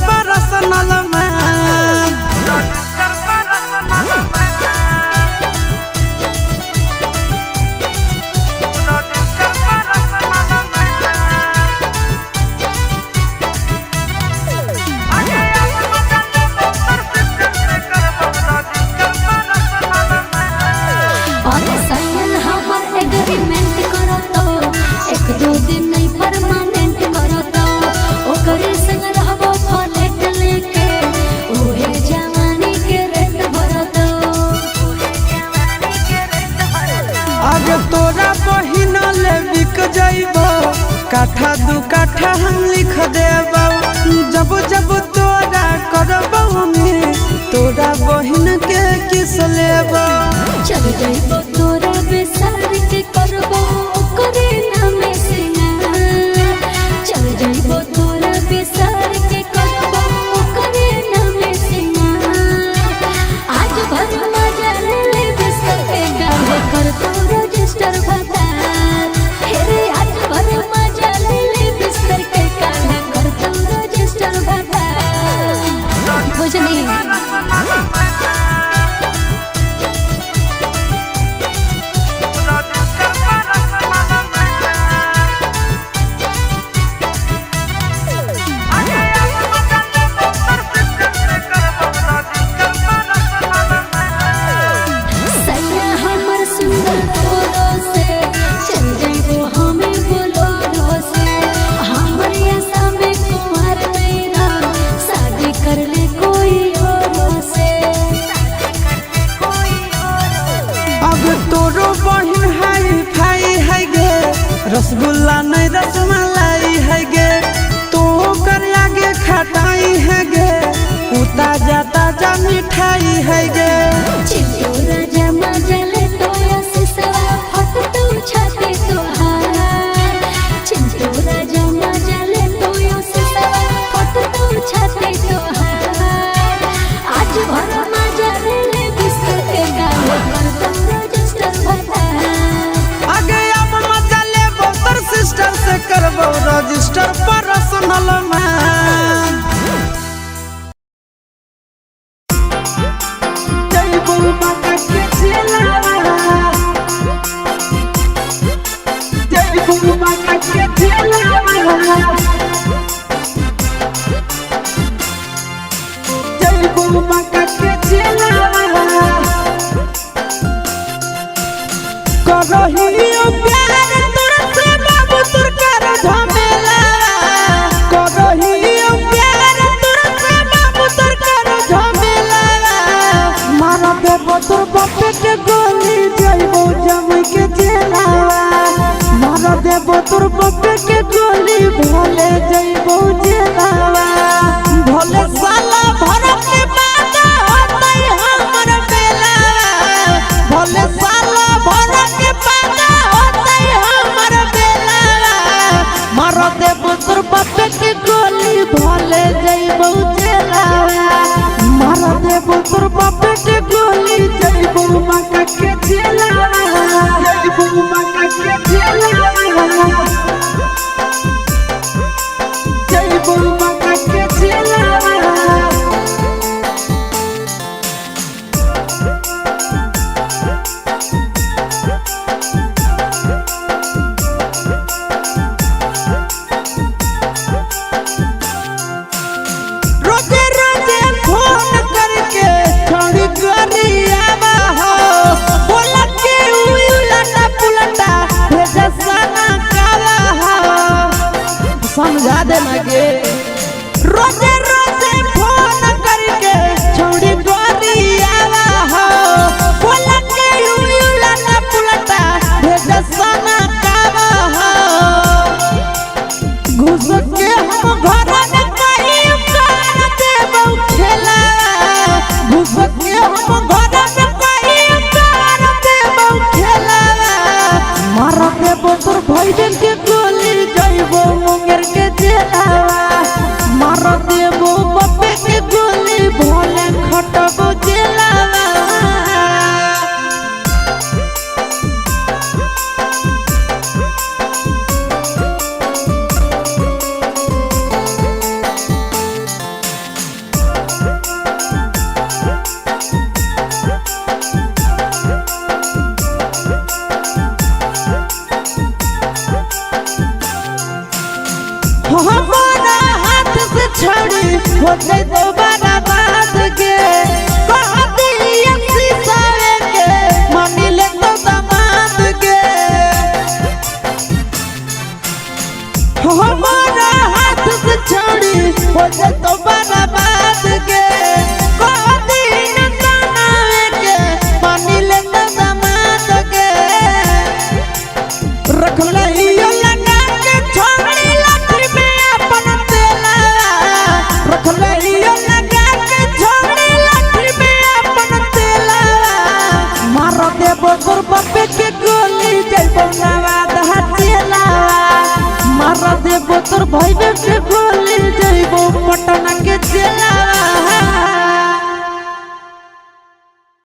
personal में तोरा बहिना ले बिक जाइबो काठा दू काठा हम लिख देबो जब जब तोरा करबो में तोरा बहिन के किस लेबो चल जाइबो तोरा बेसार के करबो ओकरे नाम से ना चल जाइबो तोरा बेसार के करबो ओकरे नाम से ना आज भर मजा ले बिस्तर के गावे कर तोरा रजिस्टर बता हेरे आज भर मजा ले बिस्तर के गावे कर तोरा रजिस्टर बता बुझनी रसगुल्ला नहीं रसमलाई है गे तो कर आगे खटाई है गे उता जाता जा मिठाई है गे चिंटूरा जमा जले तो सिसवा फट तू छाती तो हार चिंटूरा जमा जले तो सिसवा फट तू छाती तो हार आज भर मजा ले बिस्तर के गावे पर तुम रजिस्टर बता सिस्टर से करबो रजिस्टर पर्सनल में जइबो बाका के चला जइबो बाका के चला जइबो बाका के चला करहियो प्यार तोर बापे के गोली जइबो जमई के जेला मार देबो तोर बापे के गोली भोले जइबो जेला भोले साला भर के बात होतई हमर बेला भोले साला भर के बात होतई हमर बेला मार देबो तोर बापे के गोली भोले जइबो जेला मार देबो तोर बापे के गोली जइबो बाका के चला जइबो बाका के चला जइबो बाका के चला रोजे रोजे फोन करके छोड़ी गरिया हो बोला के उलटा पुलटा भेजा सना काला हो समझा दे मगे रोजे रोजे फोन करके छोड़ी गरिया हो बोला के उलटा पुलटा भेजा सना काला हो घुस के हम घर में कहीं कर देबो खेला घुस के हम घर में कहीं कर देबो खेला मार देबो तोर भाई के गोली जइबो मुंगेर के जेला हो जाए दोबारा बात के कहती अच्छी सारे के मानी ले तो दामाद के हमारा हाथ से छोड़ी हो जाए दोबारा बात के कहती न दामाद के मानी ले तो दामाद के रख ले तोर बापे के गोली जइबो नवाद हचेला मार देबो तोर भाई के